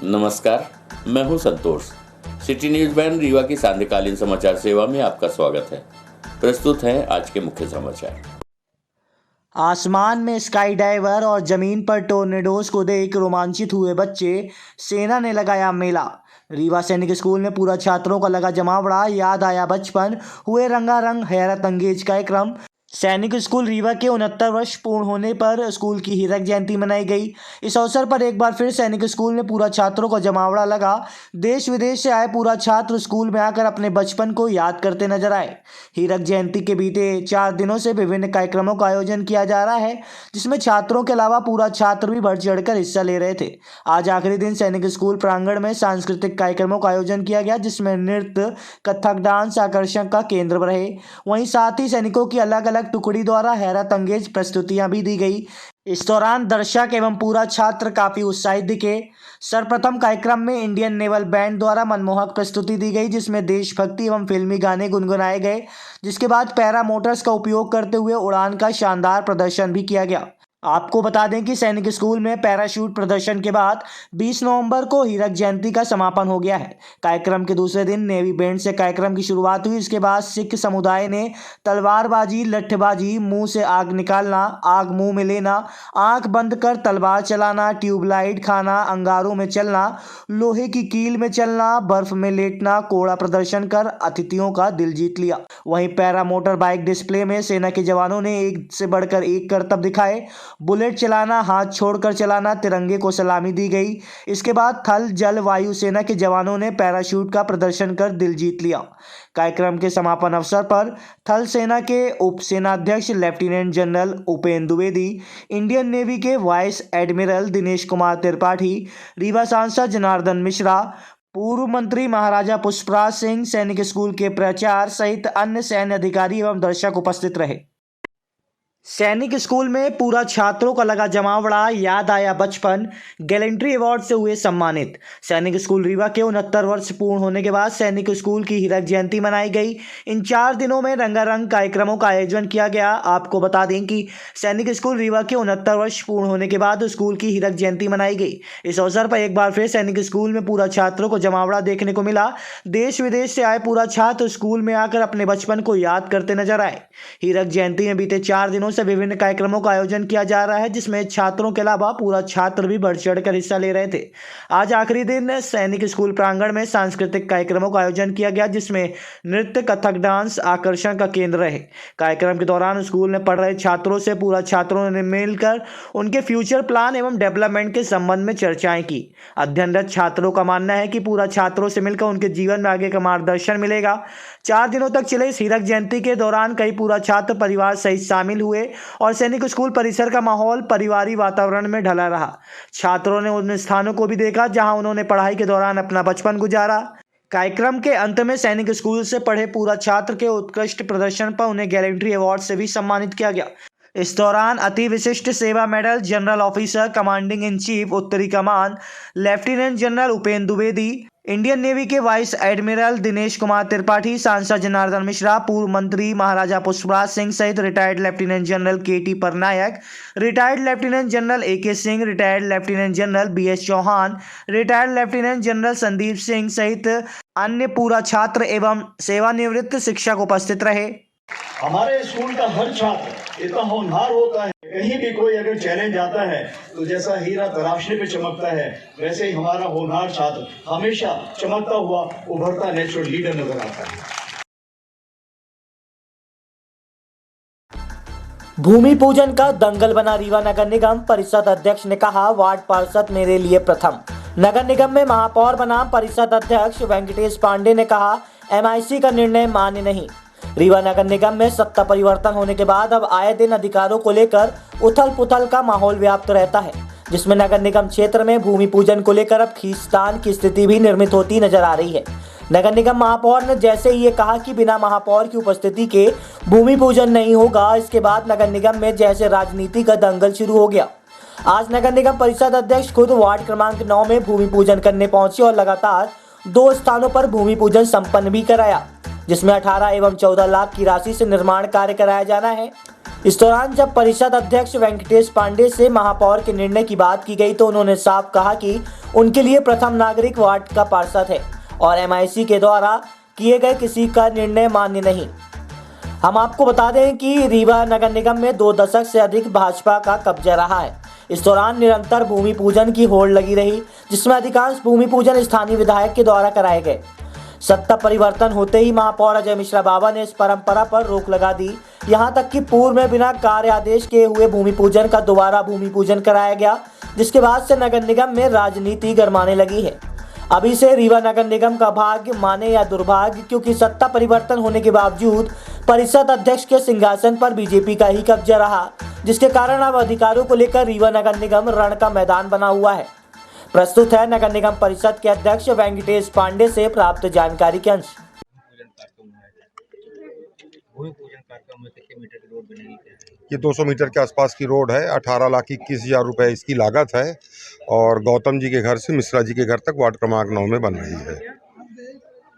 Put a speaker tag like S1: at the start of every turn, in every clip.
S1: नमस्कार, मैं हूं संतोष। सिटी न्यूज वैन रीवा की सांध्यकालीन समाचार सेवा में आपका स्वागत है। प्रस्तुत हैं आज के मुख्य समाचार।
S2: आसमान में स्काई डाइवर और जमीन पर टोर्नेडोज को देख रोमांचित हुए बच्चे, सेना ने लगाया मेला। रीवा सैनिक स्कूल में पूरा छात्रों का लगा जमावड़ा, याद आया बचपन, हुए रंगारंग हैरत अंगेज कार्यक्रम। सैनिक स्कूल रीवा के 69 वर्ष पूर्ण होने पर स्कूल की हीरक जयंती मनाई गई। इस अवसर पर एक बार फिर सैनिक स्कूल में पूरा छात्रों का जमावड़ा लगा। देश विदेश से आए पूरा छात्र स्कूल में आकर अपने बचपन को याद करते नजर आए। हीरक जयंती के बीते 4 दिनों से विभिन्न कार्यक्रमों का आयोजन किया जा रहा है, जिसमें छात्रों के अलावा पूरा छात्र भी बढ़ चढ़कर हिस्सा ले रहे थे। आज आखिरी दिन सैनिक स्कूल प्रांगण में सांस्कृतिक कार्यक्रमों का आयोजन किया गया, जिसमें नृत्य, कथक डांस आकर्षण का केंद्र रहे। वहीं साथ ही सैनिकों की अलग अलग टुकड़ी द्वारा हैरत अंगेज प्रस्तुतियां भी दी गई। इस दौरान दर्शक एवं पूरा छात्र काफी उत्साहित दिखे। सर्वप्रथम कार्यक्रम में इंडियन नेवल बैंड द्वारा मनमोहक प्रस्तुति दी गई, जिसमें देशभक्ति एवं फिल्मी गाने गुनगुनाए गए। जिसके बाद पैरा मोटर्स का उपयोग करते हुए उड़ान का शानदार प्रदर्शन भी किया गया। आपको बता दें कि सैनिक स्कूल में पैराशूट प्रदर्शन के बाद 20 नवंबर को हीरक जयंती का समापन हो गया है। कार्यक्रम के दूसरे दिन नेवी बैंड से कार्यक्रम की शुरुआत हुई। इसके बाद सिख समुदाय ने तलवारबाजी, लठबाजी, मुंह से आग निकालना, आग मुंह में लेना, आंख बंद कर तलवार चलाना, ट्यूबलाइट खाना, अंगारों में चलना, लोहे की कील में चलना, बर्फ में लेटना, कोड़ा प्रदर्शन कर अतिथियों का दिल जीत लिया। वहीं पैरा मोटर बाइक डिस्प्ले में सेना के जवानों ने एक से बढ़कर एक करतब दिखाए। बुलेट चलाना, हाथ छोड़कर चलाना, तिरंगे को सलामी दी गई। इसके बाद थल जल वायु सेना के जवानों ने पैराशूट का प्रदर्शन कर दिल जीत लिया। कार्यक्रम के समापन अवसर पर थल सेना के उप सेनाध्यक्ष lieutenant general Upendra Dwivedi, Indian navy के वाइस एडमिरल दिनेश कुमार त्रिपाठी, रीवा सांसद जनार्दन मिश्रा, पूर्व मंत्री महाराजा पुष्पराज सिंह, सैनिक स्कूल के प्राचार्य सहित अन्य सैन्य अधिकारी एवं दर्शक उपस्थित रहे। सैनिक स्कूल में पूरा छात्रों का लगा जमावड़ा, याद आया बचपन, गैलेंट्री अवार्ड से हुए सम्मानित। सैनिक स्कूल रीवा के 69 वर्ष पूर्ण होने के बाद सैनिक स्कूल की हीरक जयंती मनाई गई। इन 4 दिनों में रंगारंग कार्यक्रमों का आयोजन किया गया। आपको बता दें कि सैनिक स्कूल रीवा के 69 वर्ष पूर्ण होने के बाद स्कूल की हीरक जयंती मनाई गई। इस अवसर पर एक बार फिर सैनिक स्कूल में पूरा छात्रों को जमावड़ा देखने को मिला। देश विदेश से आए पूरा छात्र स्कूल में आकर अपने बचपन को याद करते नजर आए। हीरक जयंती में बीते 4 दिनों से विभिन्न कार्यक्रमों का आयोजन किया जा रहा है, जिसमें छात्रों के अलावा पूरा छात्र भी बढ़ चढ़कर हिस्सा ले रहे थे। आज आखिरी दिन सैनिक स्कूल प्रांगण में सांस्कृतिक कार्यक्रमों का आयोजन किया गया, जिसमें नृत्य, कथक डांस आकर्षण का केंद्र रहे। कार्यक्रम के दौरान स्कूल में पढ़ रहे छात्रों से पूरा छात्रों ने मिलकर उनके फ्यूचर प्लान एवं डेवलपमेंट के संबंध में चर्चाएं की। अध्ययनरत छात्रों का मानना है कि पूरा छात्रों से मिलकर उनके जीवन में आगे का मार्गदर्शन मिलेगा। 4 दिनों तक चले इस हीरक जयंती के दौरान कई पूरा छात्र परिवार सहित शामिल हुए और सैनिक स्कूल परिसर का माहौल परिवारी वातावरण में ढला रहा। छात्रों ने उन स्थानों को भी देखा जहां उन्होंने पढ़ाई के दौरान अपना बचपन गुजारा। कार्यक्रम के अंत में सैनिक स्कूल से पढ़े पूरा छात्र के उत्कृष्ट प्रदर्शन पर उन्हें गैलेंट्री अवार्ड से भी सम्मानित किया गया। इस दौरान Ati Vishisht Seva medal general officer commanding in chief उत्तरी कमान lieutenant general Upendra Dwivedi, Indian navy के वाइस एडमिरल दिनेश कुमार त्रिपाठी, सांसद जनार्दन मिश्रा, पूर्व मंत्री महाराजा पुष्पराज सिंह सहित retired lieutenant general K T. Parnaik, retired lieutenant general A K. Singh, retired lieutenant general B S. Chauhan, retired lieutenant general Sandeep Singh सहित अन्य पूरा छात्र एवं सेवानिवृत्त शिक्षक उपस्थित रहे।
S3: हमारे स्कूल का हर छात्र इतना होनहार होता है, कहीं भी कोई अगर चैलेंज आता है तो जैसा हीरा तराशने पे चमकता है, वैसे ही हमारा होनहार छात्र हमेशा चमकता हुआ उभरता नेचुरल लीडर नजर आता है।
S2: भूमि पूजन का दंगल बना रीवा नगर निगम, परिषद अध्यक्ष ने कहा वार्ड पार्षद मेरे लिए प्रथम। नगर निगम में महापौर बना परिषद अध्यक्ष वेंकटेश पांडे ने कहा एमआईसी का निर्णय मान्य नहीं। रीवा नगर निगम में सत्ता परिवर्तन होने के बाद अब आए दिन अधिकारों को लेकर उथल पुथल का माहौल व्याप्त रहता है, जिसमें नगर निगम क्षेत्र में भूमि पूजन को लेकर अब खींचतान की स्थिति भी निर्मित होती नजर आ रही है। नगर निगम महापौर ने जैसे ही ये कहा कि बिना महापौर की उपस्थिति के भूमि पूजन नहीं होगा, इसके बाद नगर निगम में जैसे राजनीति का दंगल शुरू हो गया। आज नगर निगम परिषद अध्यक्ष खुद वार्ड क्रमांक 9 में भूमि पूजन करने पहुंचे और लगातार 2 स्थानों पर भूमि पूजन संपन्न भी कराया। जिसमें 18 एवं 14 लाख की राशि से निर्माण कार्य कराया जाना है। इस दौरान जब परिषद अध्यक्ष वेंकटेश पांडे से महापौर के निर्णय की बात की गई तो उन्होंने साफ कहा कि उनके लिए प्रथम नागरिक वार्ड का पार्षद है और MIC के द्वारा किए गए किसी का निर्णय मान्य नहीं। हम आपको बता दें कि रीवा नगर निगम में 2 दशक से अधिक भाजपा का कब्जा रहा है। इस दौरान निरंतर भूमि पूजन की होड़ लगी रही, जिसमें अधिकांश भूमि पूजन स्थानीय विधायक के द्वारा कराए गए। सत्ता परिवर्तन होते ही महापौर अजय मिश्रा बाबा ने इस परंपरा पर रोक लगा दी। यहां तक कि पूर्व में बिना कार्य आदेश के हुए भूमि पूजन का दोबारा भूमि पूजन कराया गया, जिसके बाद से नगर निगम में राजनीति गरमाने लगी है। अभी से रीवा नगर निगम का भाग्य माने या दुर्भाग्य, क्योंकि सत्ता परिवर्तन होने के बावजूद परिषद अध्यक्ष के सिंहासन पर बीजेपी का ही कब्जा रहा, जिसके कारण अब अधिकारों को लेकर रीवा नगर निगम रण का मैदान बना हुआ है। प्रस्तुत है नगर निगम परिषद के अध्यक्ष वेंकटेश पांडे से प्राप्त जानकारी के अंश।
S4: ये 200 मीटर के आसपास की रोड है। 18,21,000 रुपए इसकी लागत है और गौतम जी के घर से मिश्रा जी के घर तक वार्ड क्रमांक 9 में बन रही है।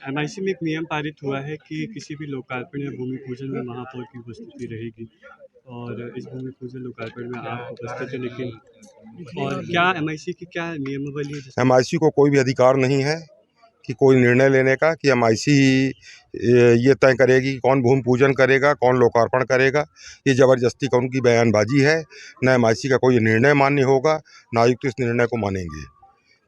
S5: MIC में एक नियम पारित हुआ है कि किसी भी लोकार्पण या भूमि पूजन में महापौर की उपस्थिति रहेगी और इस भूमि पूजन लोकार्पण में आप उपस्थित हैं, लेकिन और क्या MIC की क्या नियमावली है?
S4: MIC को कोई भी अधिकार नहीं है कि कोई निर्णय लेने का कि MIC ये तय करेगी कि कौन भूमि पूजन करेगा, कौन लोकार्पण करेगा। ये ज़बरदस्ती का उनकी बयानबाजी है। न MIC का कोई निर्णय मान्य होगा, ना आयुक्त इस निर्णय को मानेंगे,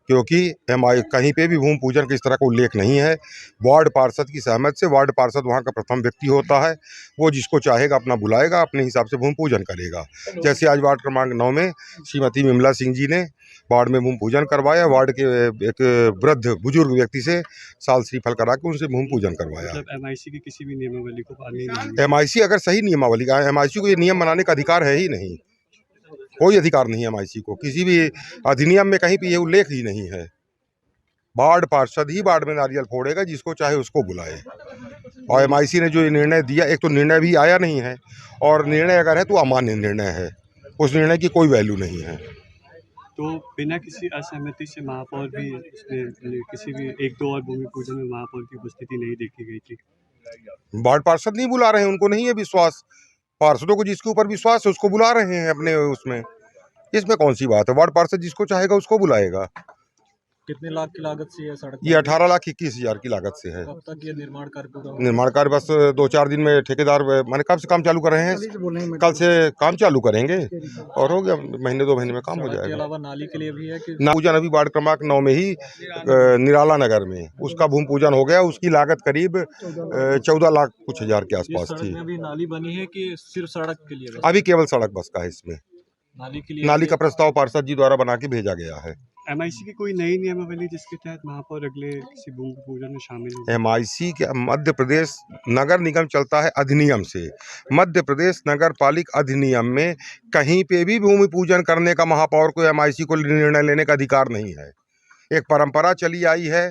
S4: क्योंकि कहीं पे भी भूमि पूजन के इस तरह का उल्लेख नहीं है। वार्ड पार्षद की सहमति से वार्ड पार्षद वहाँ का प्रथम व्यक्ति होता है। वो जिसको चाहेगा अपना बुलाएगा, अपने हिसाब से भूमि पूजन करेगा। जैसे आज वार्ड क्रमांक 9 में श्रीमती विमला सिंह जी ने वार्ड में भूमि पूजन करवाया। वार्ड के एक वृद्ध बुजुर्ग व्यक्ति से साल श्रीफल करा के उनसे भूमि पूजन करवाया।
S5: मतलब MIC की किसी भी नियमावली को पालना नहीं।
S4: MIC अगर सही नियमावली का, MIC को ये नियम बनाने का अधिकार है ही नहीं। कोई अधिकार नहीं है MIC को, किसी भी अधिनियम में कहीं पे ये उल्लेख ही नहीं है। वार्ड पार्षद ही वार्ड में नारियल फोड़ेगा, जिसको चाहे उसको बुलाए। और MIC ने जो ये निर्णय दिया, एक तो निर्णय भी आया नहीं है और निर्णय अगर है तो अमान्य निर्णय है। उस निर्णय की कोई वैल्यू नहीं है।
S5: तो बिना किसी असहमति से महापौर भी इसमें किसी भी 1-2 और भूमि पूजन में महापौर की उपस्थिति नहीं देखी गई थी।
S4: वार्ड पार्षद नहीं बुला रहे हैं, उनको नहीं है विश्वास। पार्षदों को जिसके ऊपर विश्वास है उसको बुला रहे हैं अपने उसमें। इसमें कौन सी बात है? वार्ड पार्षद जिसको चाहेगा उसको बुलाएगा।
S6: कितने लाख की लागत से है सड़क?
S4: ये 18,21,000 की लागत से है।
S6: कब तक ये निर्माण कार्य पूरा होगा?
S4: निर्माण कार्य बस 2-4 दिन में ठेकेदार माने कब से काम चालू कर रहे हैं? कल से काम चालू करेंगे और हो गया, महीने 2 महीने में काम हो
S6: सड़क के
S4: जाएगा।
S6: अलावा नाली के लिए भी है कि
S4: पूजन अभी वार्ड क्रमांक 9 में ही निराला नगर में उसका भूमि पूजन हो गया। उसकी लागत करीब 14 लाख कुछ हजार के
S6: इस
S4: आसपास
S6: सड़क
S4: थी।
S6: में अभी नाली बनी है कि सिर्फ सड़क के लिए?
S4: अभी केवल सड़क बस का है। इसमें
S6: नाली के लिए
S4: नाली का प्रस्ताव पार्षद जी द्वारा बना के भेजा गया है।
S5: MIC की कोई नई नियमावली जिसके तहत महापौर अगले किसी भूमि पूजन में शामिल हो?
S4: MIC के मध्य प्रदेश नगर निगम चलता है अधिनियम से। मध्य प्रदेश नगर पालिक अधिनियम में कहीं पे भी भूमि पूजन करने का महापौर को MIC को निर्णय लेने का अधिकार नहीं है। एक परंपरा चली आई है,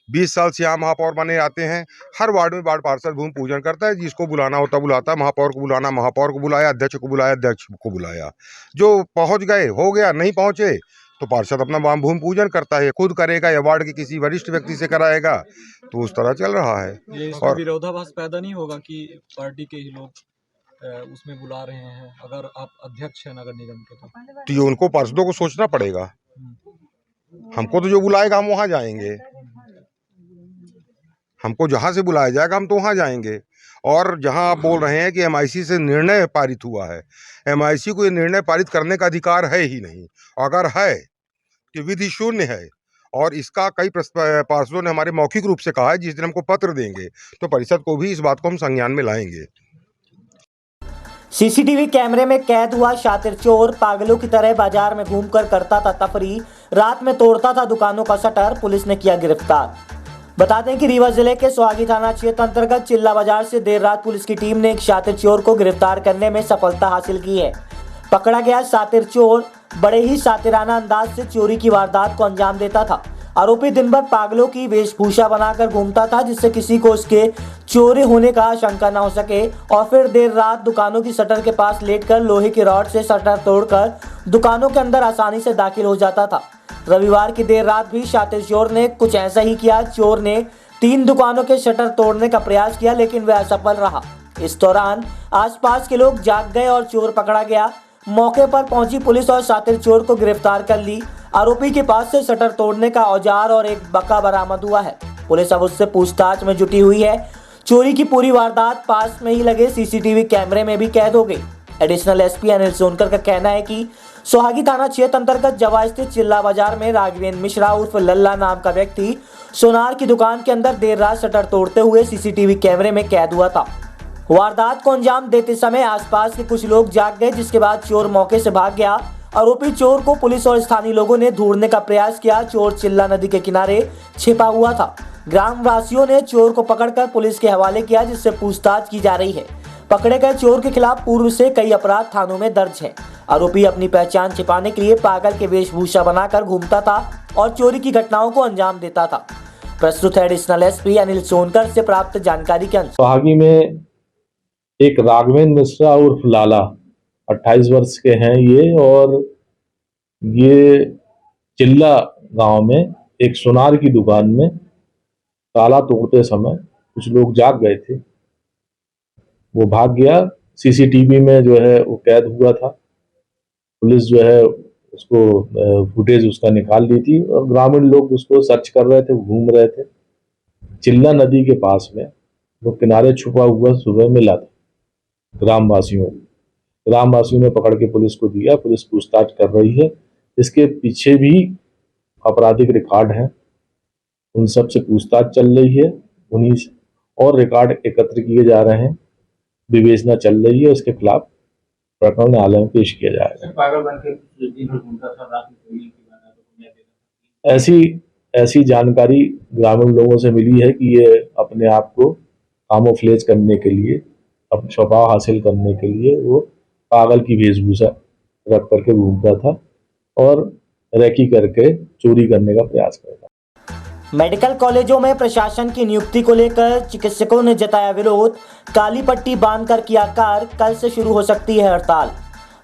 S4: 20 साल से यहाँ महापौर बने आते हैं। हर वार्ड में वार्ड पार्षद भूमि पूजन करता है, जिसको बुलाना होता बुलाता है। महापौर को बुलाना महापौर को बुलाया, अध्यक्ष को बुलाया अध्यक्ष को बुलाया। जो पहुँच गए हो गया, नहीं पहुँचे तो पार्षद अपना भूमि पूजन करता है, खुद करेगा या वार्ड के किसी वरिष्ठ व्यक्ति से कराएगा। तो उस तरह चल रहा है।
S6: ये इसमें विरोधाभास पैदा नहीं होगा कि पार्टी के ही लोग उसमें बुला रहे हैं अगर आप अध्यक्ष हैं नगर निगम के?
S4: तो ये उनको पार्षदों को सोचना पड़ेगा। हमको तो जो बुलाएगा हम वहाँ जाएंगे, हमको जहाँ से बुलाया जाएगा हम तो वहाँ जाएंगे। और जहाँ आप बोल रहे हैं कि MIC से निर्णय पारित हुआ है, MIC को ये निर्णय पारित करने का अधिकार है ही नहीं। अगर है कि विधि शून्य है और इसका कई पार्षदों ने हमारे मौखिक रूप से कहा है। जिस दिन हमको पत्र देंगे तो परिषद को भी इस बात को हम संज्ञान में लाएंगे।
S2: CCTV कैमरे में कैद हुआ शातिर चोर पागलों की तरह बाजार में घूमकर करता था तफरी, रात में तोड़ता था दुकानों का शटर, पुलिस ने किया गिरफ्तार। बता दें कि रीवा जिले के सुहागी थाना क्षेत्र अंतर्गत चिल्ला बाजार से देर रात पुलिस की टीम ने एक शातिर चोर को गिरफ्तार करने में सफलता हासिल की है। पकड़ा गया शातिर चोर बड़े ही शातिराना अंदाज से चोरी की वारदात को अंजाम देता था। आरोपी दिन भर पागलों की वेशभूषा बनाकर घूमता था, जिससे किसी को उसके चोरी होने का आशंका न हो सके, और फिर देर रात दुकानों की शटर के पास लेटकर लोहे की रॉड से शटर तोड़कर दुकानों के अंदर आसानी से दाखिल हो जाता था। रविवार की देर रात भी शातिर चोर ने कुछ ऐसा ही किया। चोर ने 3 दुकानों के शटर तोड़ने का प्रयास किया, लेकिन वह असफल रहा। इस दौरान आसपास के लोग जाग गए और चोर पकड़ा गया। मौके पर पहुंची पुलिस और शातिर चोर को गिरफ्तार कर ली। आरोपी के पास से शटर तोड़ने का औजार और एक बक्का बरामद हुआ है। पुलिस अब उससे पूछताछ में जुटी हुई है। चोरी की पूरी वारदात पास में ही लगे सीसीटीवी कैमरे में भी कैद हो गई। एडिशनल एसपी अनिल सोनकर का कहना है कि सोहागी थाना क्षेत्र अंतर्गत जवा स्थित चिल्ला बाजार में राघवेंद्र मिश्रा उर्फ लल्ला नाम का व्यक्ति सोनार की दुकान के अंदर देर रात शटर तोड़ते हुए सीसीटीवी कैमरे में कैद हुआ था। वारदात को अंजाम देते समय आसपास के कुछ लोग जाग गए, जिसके बाद चोर मौके से भाग गया। आरोपी चोर को पुलिस और स्थानीय लोगों ने ढूंढने का प्रयास किया। चोर चिल्ला नदी के किनारे छिपा हुआ था। ग्रामवासियों ने चोर को पकड़कर पुलिस के हवाले किया, जिससे पूछताछ की जा रही है। पकड़े गए चोर के खिलाफ पूर्व से कई अपराध थानों में दर्ज है। आरोपी अपनी पहचान छिपाने के लिए पागल के वेशभूषा बनाकर घूमता था और चोरी की घटनाओं को अंजाम देता था। प्रस्तुत है एडिशनल एसपी अनिल सोनकर से प्राप्त जानकारी के अनुसार।
S7: सोहागी में एक राघवेंद्र मिश्रा उर्फ लाला 28 वर्ष के हैं ये, और ये चिल्ला गांव में एक सोनार की दुकान में ताला तोड़ते समय कुछ लोग जाग गए थे, वो भाग गया। सीसीटीवी में जो है वो कैद हुआ था। पुलिस जो है उसको फुटेज उसका निकाल ली थी और ग्रामीण लोग उसको सर्च कर रहे थे, घूम रहे थे। चिल्ला नदी के पास में वो किनारे छुपा हुआ सुबह मिला था। ग्रामवासियों ने पकड़ के पुलिस को दिया। पुलिस पूछताछ कर रही है। इसके पीछे भी आपराधिक रिकॉर्ड हैं, उन सब से पूछताछ चल रही है। उन्हीं और रिकॉर्ड एकत्र किए जा रहे हैं, विवेचना चल रही है। उसके खिलाफ प्रकरण न्यायालय में पेश किया जाएगा। ऐसी जानकारी ग्रामीण लोगों से मिली है कि ये अपने आप को कामोफ्लेज करने के लिए, अपना छुपाव हासिल करने के लिए वो पागल की वेशभूषा रख करके घूमता था और रैकी करके चोरी करने का प्रयास करता।
S2: मेडिकल कॉलेजों में प्रशासन की नियुक्ति को लेकर चिकित्सकों ने जताया विरोध। काली पट्टी बांधकर किया कार्य। कल से शुरू हो सकती है हड़ताल।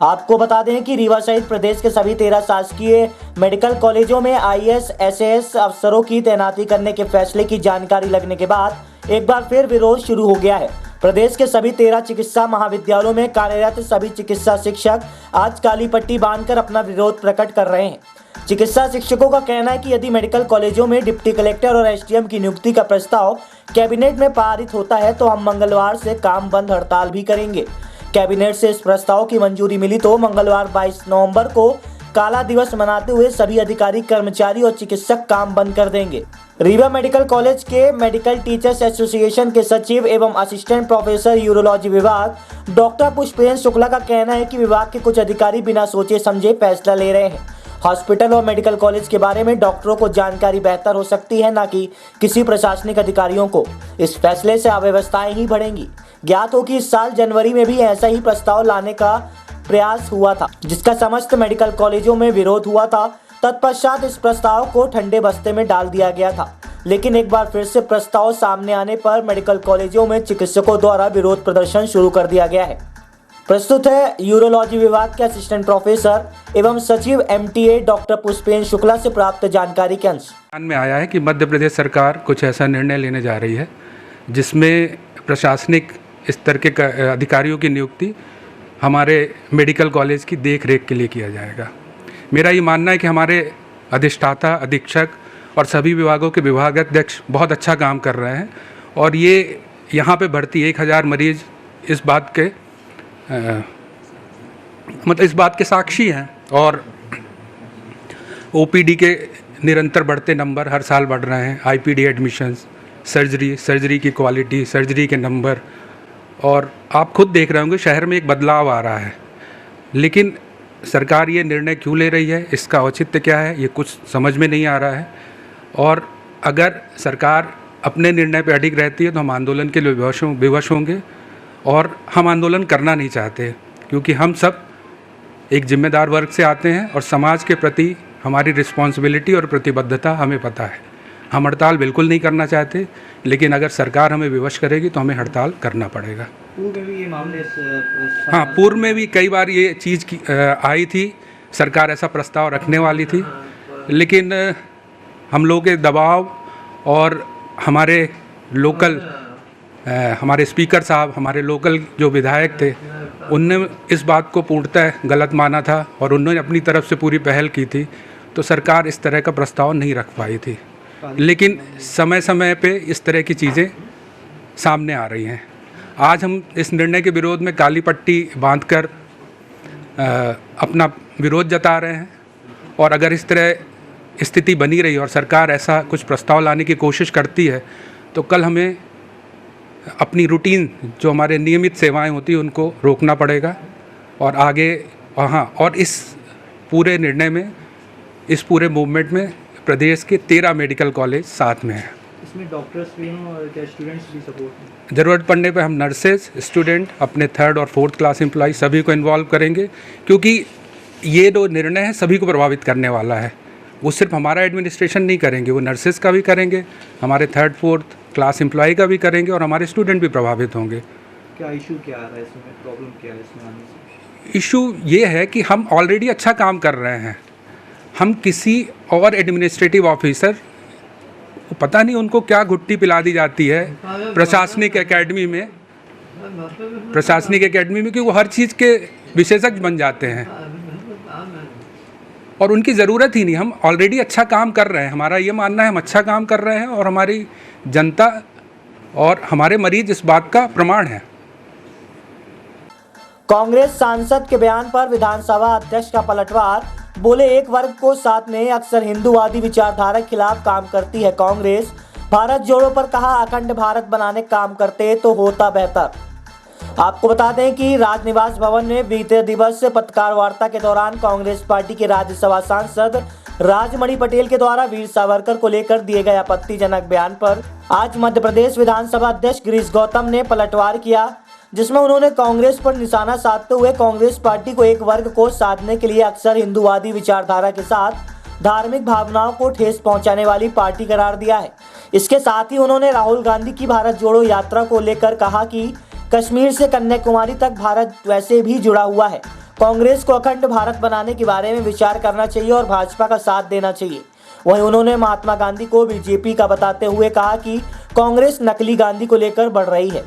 S2: आपको बता दें कि रीवा सहित प्रदेश के सभी 13 शासकीय मेडिकल कॉलेजों में IAS SAS अफसरों की तैनाती करने के फैसले की जानकारी लगने के बाद एक बार फिर विरोध शुरू हो गया है। प्रदेश के सभी 13 चिकित्सा महाविद्यालयों में कार्यरत सभी चिकित्सा शिक्षक आज काली पट्टी बांधकर अपना विरोध प्रकट कर रहे हैं। चिकित्सा शिक्षकों का कहना है कि यदि मेडिकल कॉलेजों में डिप्टी कलेक्टर और SDM की नियुक्ति का प्रस्ताव कैबिनेट में पारित होता है तो हम मंगलवार से काम बंद हड़ताल भी करेंगे। कैबिनेट से इस प्रस्ताव की मंजूरी मिली तो मंगलवार 22 नवंबर को काला दिवस मनाते हुए सभी अधिकारी, कर्मचारी और चिकित्सक काम बंद कर देंगे। रीवा मेडिकल कॉलेज के मेडिकल टीचर्स एसोसिएशन के सचिव एवं असिस्टेंट प्रोफेसर यूरोलॉजी विभाग डॉक्टर पुष्पेंद्र शुक्ला का कहना है कि विभाग के कुछ अधिकारी बिना सोचे समझे फैसला ले रहे हैं। हॉस्पिटल और मेडिकल कॉलेज के बारे में डॉक्टरों को जानकारी बेहतर हो सकती है, न कि किसी प्रशासनिक अधिकारियों को। इस फैसले से अव्यवस्थाएं ही बढ़ेंगी। ज्ञात हो कि इस साल जनवरी में भी ऐसा ही प्रस्ताव लाने का प्रयास हुआ था, जिसका समस्त मेडिकल कॉलेजों में विरोध हुआ था। तत्पश्चात इस प्रस्ताव को ठंडे बस्ते में डाल दिया गया था, लेकिन एक बार फिर से प्रस्ताव सामने आने पर मेडिकल कॉलेजों में चिकित्सकों द्वारा विरोध प्रदर्शन शुरू कर दिया गया है। प्रस्तुत है यूरोलॉजी विभाग के असिस्टेंट प्रोफेसर एवं सचिव MTA डॉक्टर पुष्पेंद्र शुक्ला से प्राप्त जानकारी के अनुसार
S8: में आया है कि मध्य प्रदेश सरकार कुछ ऐसा निर्णय लेने जा रही है जिसमें प्रशासनिक स्तर के अधिकारियों की नियुक्ति हमारे मेडिकल कॉलेज की देख रेख के लिए किया जाएगा। मेरा ये मानना है कि हमारे अधिष्ठाता, अधीक्षक और सभी विभागों के विभागाध्यक्ष बहुत अच्छा काम कर रहे हैं और ये यहाँ पे भर्ती 1000 मरीज इस बात के साक्षी हैं। और OPD के निरंतर बढ़ते नंबर हर साल बढ़ रहे हैं। IPD एडमिशन्स, सर्जरी की क्वालिटी, सर्जरी के नंबर, और आप खुद देख रहे होंगे शहर में एक बदलाव आ रहा है। लेकिन सरकार ये निर्णय क्यों ले रही है, इसका औचित्य क्या है, ये कुछ समझ में नहीं आ रहा है। और अगर सरकार अपने निर्णय पर अडिग रहती है तो हम आंदोलन के लिए विवश होंगे और हम आंदोलन करना नहीं चाहते, क्योंकि हम सब एक जिम्मेदार वर्ग से आते हैं और समाज के प्रति हमारी रिस्पॉन्सिबिलिटी और प्रतिबद्धता हमें पता है। हम हड़ताल बिल्कुल नहीं करना चाहते, लेकिन अगर सरकार हमें विवश करेगी तो हमें हड़ताल करना पड़ेगा। हाँ, पूर्व में भी कई बार ये चीज़ आई थी, सरकार ऐसा प्रस्ताव रखने वाली थी, लेकिन हम लोगों के दबाव और हमारे लोकल हमारे स्पीकर साहब, हमारे लोकल जो विधायक थे, उनने इस बात को पूर्णतः गलत माना था और उन्होंने अपनी तरफ से पूरी पहल की थी, तो सरकार इस तरह का प्रस्ताव नहीं रख पाई थी। लेकिन समय समय पे इस तरह की चीज़ें सामने आ रही हैं। आज हम इस निर्णय के विरोध में काली पट्टी बांधकर अपना विरोध जता रहे हैं, और अगर इस तरह स्थिति बनी रही और सरकार ऐसा कुछ प्रस्ताव लाने की कोशिश करती है तो कल हमें अपनी रूटीन जो हमारे नियमित सेवाएं होती हैं उनको रोकना पड़ेगा और आगे और इस पूरे निर्णय में, इस पूरे मूवमेंट में प्रदेश के 13 मेडिकल कॉलेज साथ में हैं।
S2: इसमें डॉक्टर्स भी हों और क्या स्टूडेंट्स भी सपोर्ट में?
S8: ज़रूरत पड़ने पे हम नर्सेज, स्टूडेंट, अपने 3rd और 4th क्लास एम्प्लॉय सभी को इन्वॉल्व करेंगे, क्योंकि ये जो निर्णय है सभी को प्रभावित करने वाला है। वो सिर्फ हमारा एडमिनिस्ट्रेशन नहीं करेंगे, वो नर्सेज का भी करेंगे, हमारे 3rd 4th क्लास एम्प्लॉय का भी करेंगे और हमारे स्टूडेंट भी प्रभावित होंगे।
S2: क्या इशू क्या आ रहा है इसमें, प्रॉब्लम क्या है इसमें आने से?
S8: इशू ये है कि हम ऑलरेडी अच्छा काम कर रहे हैं। हम किसी और एडमिनिस्ट्रेटिव ऑफिसर, पता नहीं उनको क्या घुट्टी पिला दी जाती है प्रशासनिक एकेडमी में, कि वो हर चीज़ के विशेषज्ञ बन जाते हैं और उनकी ज़रूरत ही नहीं। हम ऑलरेडी अच्छा काम कर रहे हैं, हमारा ये मानना है हम अच्छा काम कर रहे हैं और हमारी जनता और हमारे मरीज इस बात का प्रमाण है।
S2: कांग्रेस सांसद के बयान पर विधानसभा अध्यक्ष का पलटवार, बोले एक वर्ग को साथ में अक्सर हिंदूवादी विचारधारा के खिलाफ काम करती है कांग्रेस। भारत जोड़ो पर कहा अखंड भारत बनाने काम करते तो होता बेहतर। आपको बता दें कि राजनिवास भवन में बीते दिवस पत्रकार वार्ता के दौरान कांग्रेस पार्टी के राज्यसभा सांसद राजमणि पटेल के द्वारा वीर सावरकर को लेकर दिए गए आपत्तिजनक बयान पर आज मध्य प्रदेश विधानसभा अध्यक्ष गिरीश गौतम ने पलटवार किया, जिसमें उन्होंने कांग्रेस पर निशाना साधते हुए कांग्रेस पार्टी को एक वर्ग को साधने के लिए अक्सर हिंदूवादी विचारधारा के साथ धार्मिक भावनाओं को ठेस पहुंचाने वाली पार्टी करार दिया है। इसके साथ ही उन्होंने राहुल गांधी की भारत जोड़ो यात्रा को लेकर कहा कि कश्मीर से कन्याकुमारी तक भारत वैसे भी जुड़ा हुआ है। कांग्रेस को अखंड भारत बनाने के बारे में विचार करना चाहिए और भाजपा का साथ देना चाहिए। वहीं उन्होंने महात्मा गांधी को बीजेपी का बताते हुए कहा कि कांग्रेस नकली गांधी को लेकर बढ़ रही है।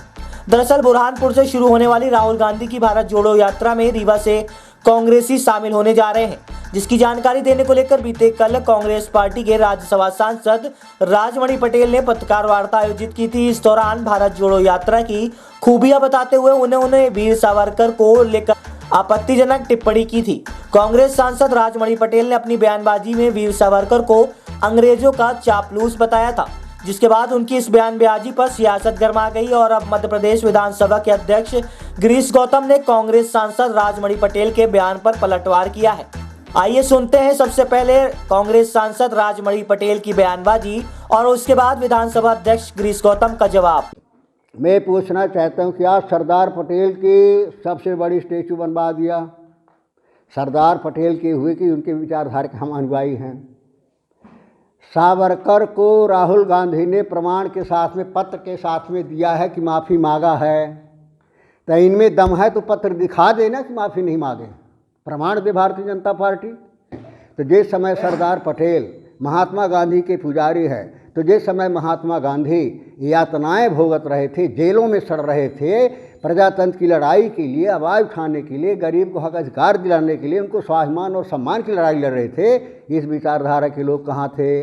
S2: दरअसल बुरहानपुर से शुरू होने वाली राहुल गांधी की भारत जोड़ो यात्रा में रीवा से कांग्रेसी शामिल होने जा रहे हैं, जिसकी जानकारी देने को लेकर बीते कल कांग्रेस पार्टी के राज्यसभा सांसद राजमणि पटेल ने पत्रकार वार्ता आयोजित की थी। इस दौरान भारत जोड़ो यात्रा की खूबियां बताते हुए उन्होंने वीर सावरकर को लेकर आपत्तिजनक टिप्पणी की थी। कांग्रेस सांसद राजमणि पटेल ने अपनी बयानबाजी में वीर सावरकर को अंग्रेजों का चापलूस बताया था, जिसके बाद उनकी इस बयानबाजी पर सियासत गर्मा गई और अब मध्य प्रदेश विधानसभा के अध्यक्ष गिरीश गौतम ने कांग्रेस सांसद राजमणि पटेल के बयान पर पलटवार किया है। आइए सुनते हैं सबसे पहले कांग्रेस सांसद राजमणि पटेल की बयानबाजी और उसके बाद विधानसभा अध्यक्ष गिरीश गौतम का जवाब।
S9: मैं पूछना चाहता हूँ कि आज सरदार पटेल की सबसे बड़ी स्टेचू बनवा दिया। सरदार पटेल के हुए कि उनके विचारधारा के हम अनुयायी हैं। सावरकर को राहुल गांधी ने प्रमाण के साथ में, पत्र के साथ में दिया है कि माफ़ी मांगा है। तो इनमें दम है तो पत्र दिखा देना कि माफ़ी नहीं मांगे, प्रमाण दे भारतीय जनता पार्टी। तो जिस समय सरदार पटेल महात्मा गांधी के पुजारी है, तो जिस समय महात्मा गांधी यातनाएं भोगत रहे थे, जेलों में सड़ रहे थे, प्रजातंत्र की लड़ाई के लिए, आवाज़ उठाने के लिए, गरीब को हक अधिकार दिलाने के लिए, उनको स्वाभिमान और सम्मान की लड़ाई लड़ रहे थे, इस विचारधारा के लोग कहाँ थे?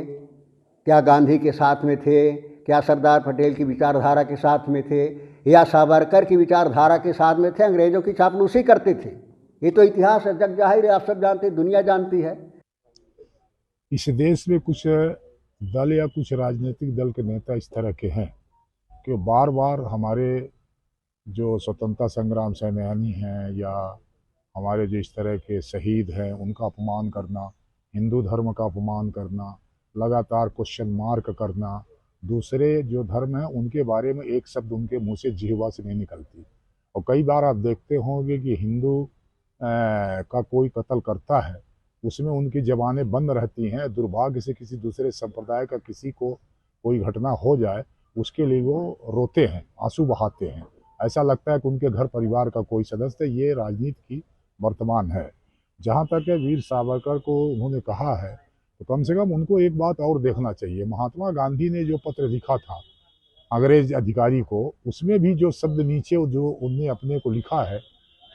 S9: क्या गांधी के साथ में थे? क्या सरदार पटेल की विचारधारा के साथ में थे? या सावरकर की विचारधारा के साथ में थे? अंग्रेज़ों की चापलूसी करते थे। ये तो इतिहास है, जग जाहिर है, आप सब जानते, दुनिया जानती है।
S10: इस देश में कुछ दल या कुछ राजनीतिक दल के नेता इस तरह के हैं कि बार बार हमारे जो स्वतंत्रता संग्राम सेनानी हैं या हमारे जो इस तरह के शहीद हैं उनका अपमान करना, हिंदू धर्म का अपमान करना, लगातार क्वेश्चन मार्क करना, दूसरे जो धर्म हैं उनके बारे में एक शब्द उनके मुंह से जिह्वा से नहीं निकलती। और कई बार आप देखते होंगे कि हिंदू का कोई कत्ल करता है, उसमें उनकी ज़बानें बंद रहती हैं। दुर्भाग्य से किसी दूसरे संप्रदाय का किसी को कोई घटना हो जाए, उसके लिए वो रोते हैं, आंसू बहाते हैं, ऐसा लगता है कि उनके घर परिवार का कोई सदस्य। ये राजनीति की वर्तमान है। जहाँ तक है वीर सावरकर को उन्होंने कहा है तो कम से कम उनको एक बात और देखना चाहिए, महात्मा गांधी ने जो पत्र लिखा था अंग्रेज अधिकारी को, उसमें भी जो शब्द नीचे जो उनने अपने को लिखा है,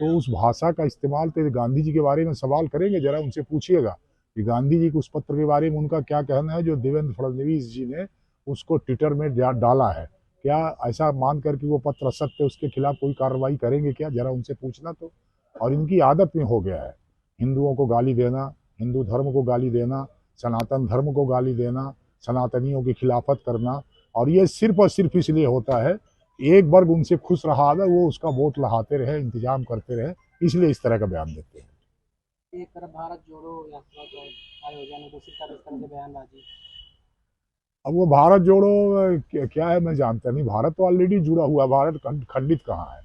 S10: तो उस भाषा का इस्तेमाल तो गांधी जी के बारे में सवाल करेंगे, जरा उनसे पूछिएगा कि गांधी जी के उस पत्र के बारे में उनका क्या कहना है जो देवेंद्र फडणवीस जी ने उसको ट्विटर में डाला है। क्या ऐसा मान करके वो पत्र सत्य, उसके खिलाफ कोई कार्रवाई करेंगे क्या, जरा उनसे पूछना तो। और इनकी आदत में हो गया है हिंदुओं को गाली देना, हिंदू धर्म को गाली देना, सनातन धर्म को गाली देना, सनातनियों की खिलाफत करना, और ये सिर्फ और सिर्फ इसलिए होता है एक वर्ग उनसे खुश रहा है, वो उसका वोट लहाते रहे, इंतजाम करते रहे, इसलिए इस तरह का बयान देते हैं।
S11: एक तरफ भारत जोड़ो यात्रा का आयोजन है, दूसरी तरफ इस तरह के बयानबाजी।
S10: अब वो भारत जोड़ो क्या है मैं जानता नहीं, भारत तो ऑलरेडी जुड़ा हुआ, भारत खंडित कहाँ है।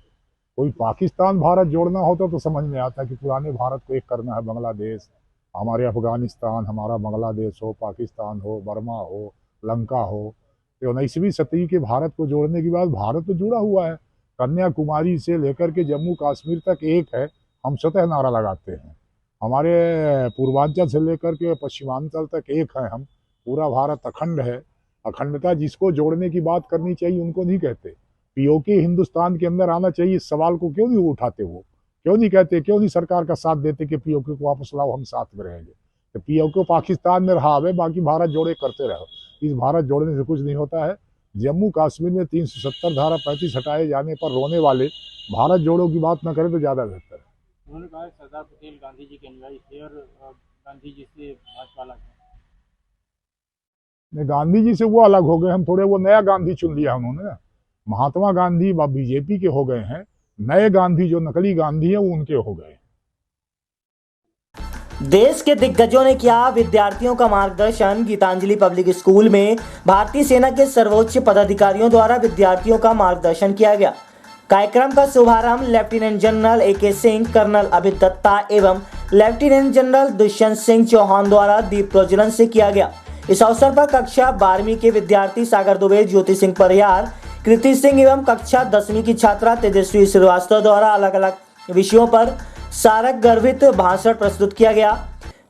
S10: कोई पाकिस्तान भारत जोड़ना होता तो समझ में आता कि पुराने भारत को एक करना है, बांग्लादेश, हमारे अफगानिस्तान, हमारा बांग्लादेश हो, पाकिस्तान हो, बर्मा हो, लंका हो। तो 19वीं सदी के भारत को जोड़ने के बाद भारत तो जुड़ा हुआ है, कन्याकुमारी से लेकर के जम्मू कश्मीर तक एक है, हम स्वतः नारा लगाते हैं। हमारे पूर्वांचल से लेकर के पश्चिमांचल तक एक है हम, पूरा भारत अखंड है। अखंडता जिसको जोड़ने की बात करनी चाहिए उनको नहीं कहते। पीओके हिंदुस्तान के अंदर आना चाहिए, इस सवाल को क्यों नहीं उठाते, वो क्यों नहीं कहते, क्यों नहीं सरकार का साथ देते कि पीओके को वापस लाओ, हम साथ में रहेंगे। तो पीओके पाकिस्तान में रहा है, बाकी भारत जोड़े करते रहो। इस भारत जोड़ने से कुछ नहीं होता है। जम्मू कश्मीर में 370 धारा 35 हटाए जाने पर रोने वाले भारत जोड़ो की बात न करें तो ज़्यादा बेहतर है।
S11: उन्होंने कहा सरदार पटेल गांधी जी के अनुयायी थे और गांधी जी से भाजपा अलग है।
S10: गांधी जी से वो अलग हो गए, हम थोड़े, वो नया गांधी चुन लिया उन्होंने ना। महात्मा गांधी बीजेपी के हो गए हैं, नए गांधी जो नकली गांधी है वो उनके हो गए।
S2: देश के दिग्गजों ने किया विद्यार्थियों का मार्गदर्शन। गीतांजलि पब्लिक स्कूल में भारतीय सेना के सर्वोच्च पदाधिकारियों द्वारा विद्यार्थियों का मार्गदर्शन किया गया। कार्यक्रम का शुभारंभ lieutenant general AK Singh, colonel Abhit Dutta एवं लेफ्टिनेंट जनरल दुष्यंत सिंह चौहान द्वारा दीप प्रज्वलन से किया गया। इस अवसर पर कक्षा 12वीं के विद्यार्थी सागर दुबे, ज्योति सिंह परिहार, कृति सिंह एवं कक्षा 10वीं की छात्रा तेजस्वी श्रीवास्तव द्वारा अलग अलग विषयों पर सारक गर्भित भाषण प्रस्तुत किया गया।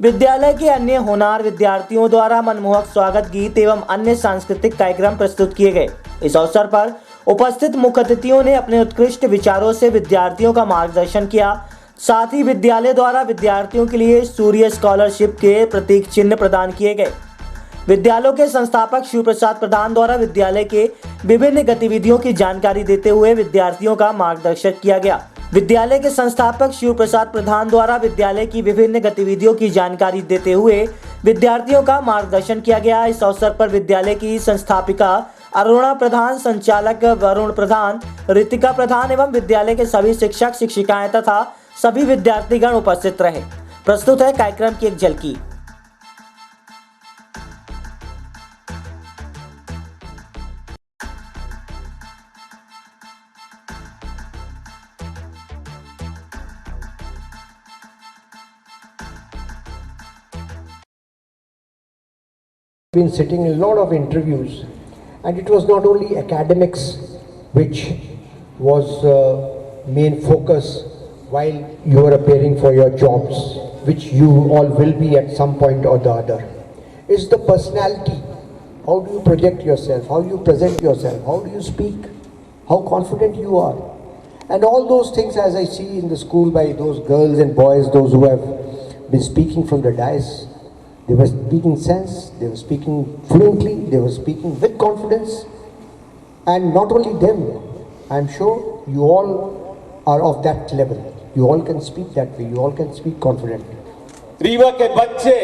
S2: विद्यालय के अन्य होनहार विद्यार्थियों द्वारा मनमोहक स्वागत गीत एवं अन्य सांस्कृतिक कार्यक्रम प्रस्तुत किए गए। इस अवसर पर उपस्थित मुख्य अतिथियों ने अपने उत्कृष्ट विचारों से विद्यार्थियों का मार्गदर्शन किया। साथ ही विद्यालय द्वारा विद्यार्थियों के लिए सूर्य स्कॉलरशिप के प्रतीक चिन्ह प्रदान किए गए। विद्यालयों के संस्थापक शिव प्रसाद प्रधान द्वारा विद्यालय के विभिन्न गतिविधियों की जानकारी देते हुए विद्यार्थियों का मार्गदर्शन किया गया। विद्यालय के संस्थापक शिव प्रसाद प्रधान द्वारा विद्यालय की विभिन्न गतिविधियों की जानकारी देते हुए विद्यार्थियों का मार्गदर्शन किया गया। इस अवसर पर विद्यालय की संस्थापिका अरुणा प्रधान, संचालक वरुण प्रधान, रितिका प्रधान एवं विद्यालय के सभी शिक्षक शिक्षिकाएं तथा सभी विद्यार्थीगण उपस्थित रहे। प्रस्तुत है कार्यक्रम की एक झलकी।
S12: Been sitting in a lot of interviews, and it was not only academics which was main focus while you were appearing for your jobs, which you all will be at some point or the other. It's the personality. How do you project yourself? How do you present yourself? How do you speak? How confident you are? And all those things, as I see in the school by those girls and boys, those who have been speaking from the dais, they were speaking sense, they were speaking fluently, they were speaking with confidence. And not only them, I'm sure you all are of that level. You all can speak that way, you all can speak confidently.
S13: Rewa के बच्चे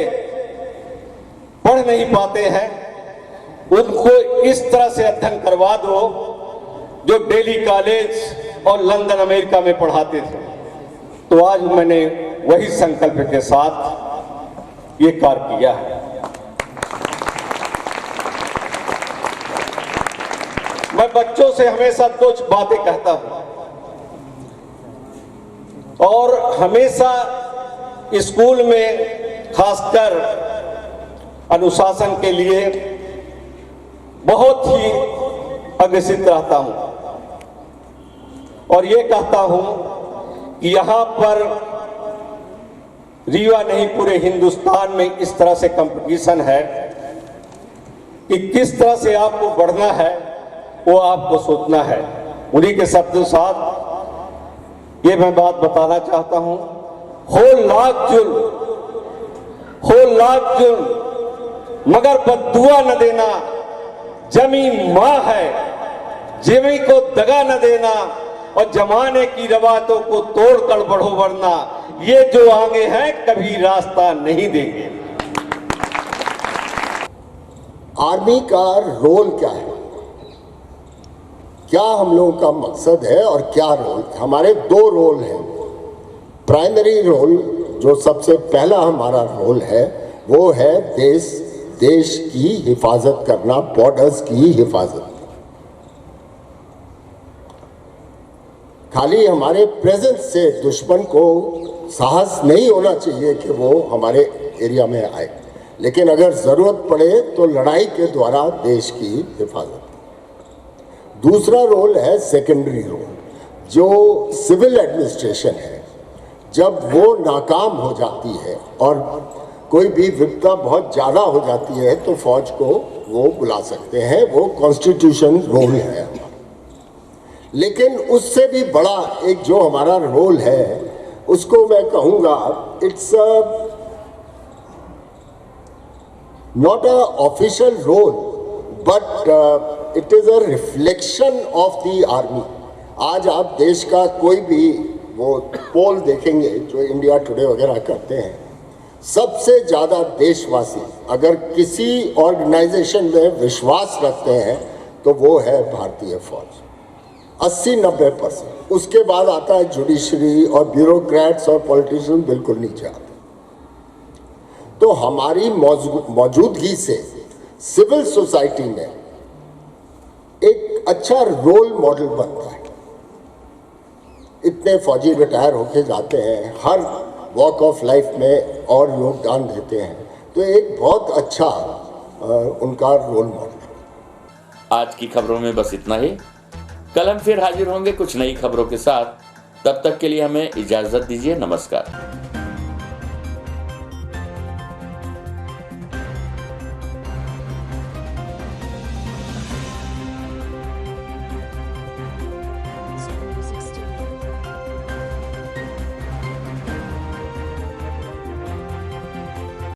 S13: पढ़ नहीं पाते हैं, उनको इस तरह से अध्ययन करवा दो जो दिल्ली कॉलेज और लंदन अमेरिका में पढ़ाते थे। तो आज मैंने वही संकल्प के साथ ये कार्य किया है। मैं बच्चों से हमेशा दो बातें कहता हूं और हमेशा स्कूल में खासकर अनुशासन के लिए बहुत ही अग्रसित रहता हूं और ये कहता हूं कि यहां पर रीवा नहीं पूरे हिंदुस्तान में इस तरह से कंपटीशन है कि किस तरह से आपको बढ़ना है वो आपको सोचना है। उन्हीं के शब्दों साथ ये मैं बात बताना चाहता हूं, हो लाख जुल्म मगर बद्दुआ न देना, जमीन मां है जमी को दगा न देना, और जमाने की रवायतों को तोड़कर बढ़ो वरना ये जो आगे हैं कभी रास्ता नहीं देंगे।
S14: आर्मी का रोल क्या है, क्या हम लोगों का मकसद है और क्या रोल? हमारे दो रोल हैं। प्राइमरी रोल जो सबसे पहला हमारा रोल है वो है देश की हिफाजत करना, बॉर्डर्स की हिफाजत। खाली हमारे प्रेजेंस से दुश्मन को साहस नहीं होना चाहिए कि वो हमारे एरिया में आए, लेकिन अगर ज़रूरत पड़े तो लड़ाई के द्वारा देश की हिफाजत। दूसरा रोल है सेकेंडरी रोल, जो सिविल एडमिनिस्ट्रेशन है। जब वो नाकाम हो जाती है और कोई भी विपदा बहुत ज़्यादा हो जाती है तो फौज को वो बुला सकते हैं, वो कॉन्स्टिट्यूशन रोल है। लेकिन उससे भी बड़ा एक जो हमारा रोल है उसको मैं कहूँगा it's not a official role but it is a reflection of the army. आज आप देश का कोई भी वो पोल देखेंगे जो इंडिया टुडे वगैरह करते हैं, सबसे ज़्यादा देशवासी अगर किसी ऑर्गेनाइजेशन में विश्वास रखते हैं तो वो है भारतीय फौज, 80-90%। उसके बाद आता है जुडिशरी और ब्यूरोक्रेट्स और पॉलिटिशियन बिल्कुल नीचे आते। तो हमारी मौजूदगी से सिविल सोसाइटी में एक अच्छा रोल मॉडल बनता है। इतने फौजी रिटायर होके जाते हैं, हर वॉक ऑफ लाइफ में और योगदान देते हैं, तो एक बहुत अच्छा उनका रोल मॉडल।
S1: आज की खबरों में बस इतना ही। कल हम फिर हाजिर होंगे कुछ नई खबरों के साथ। तब तक के लिए हमें इजाजत दीजिए। नमस्कार।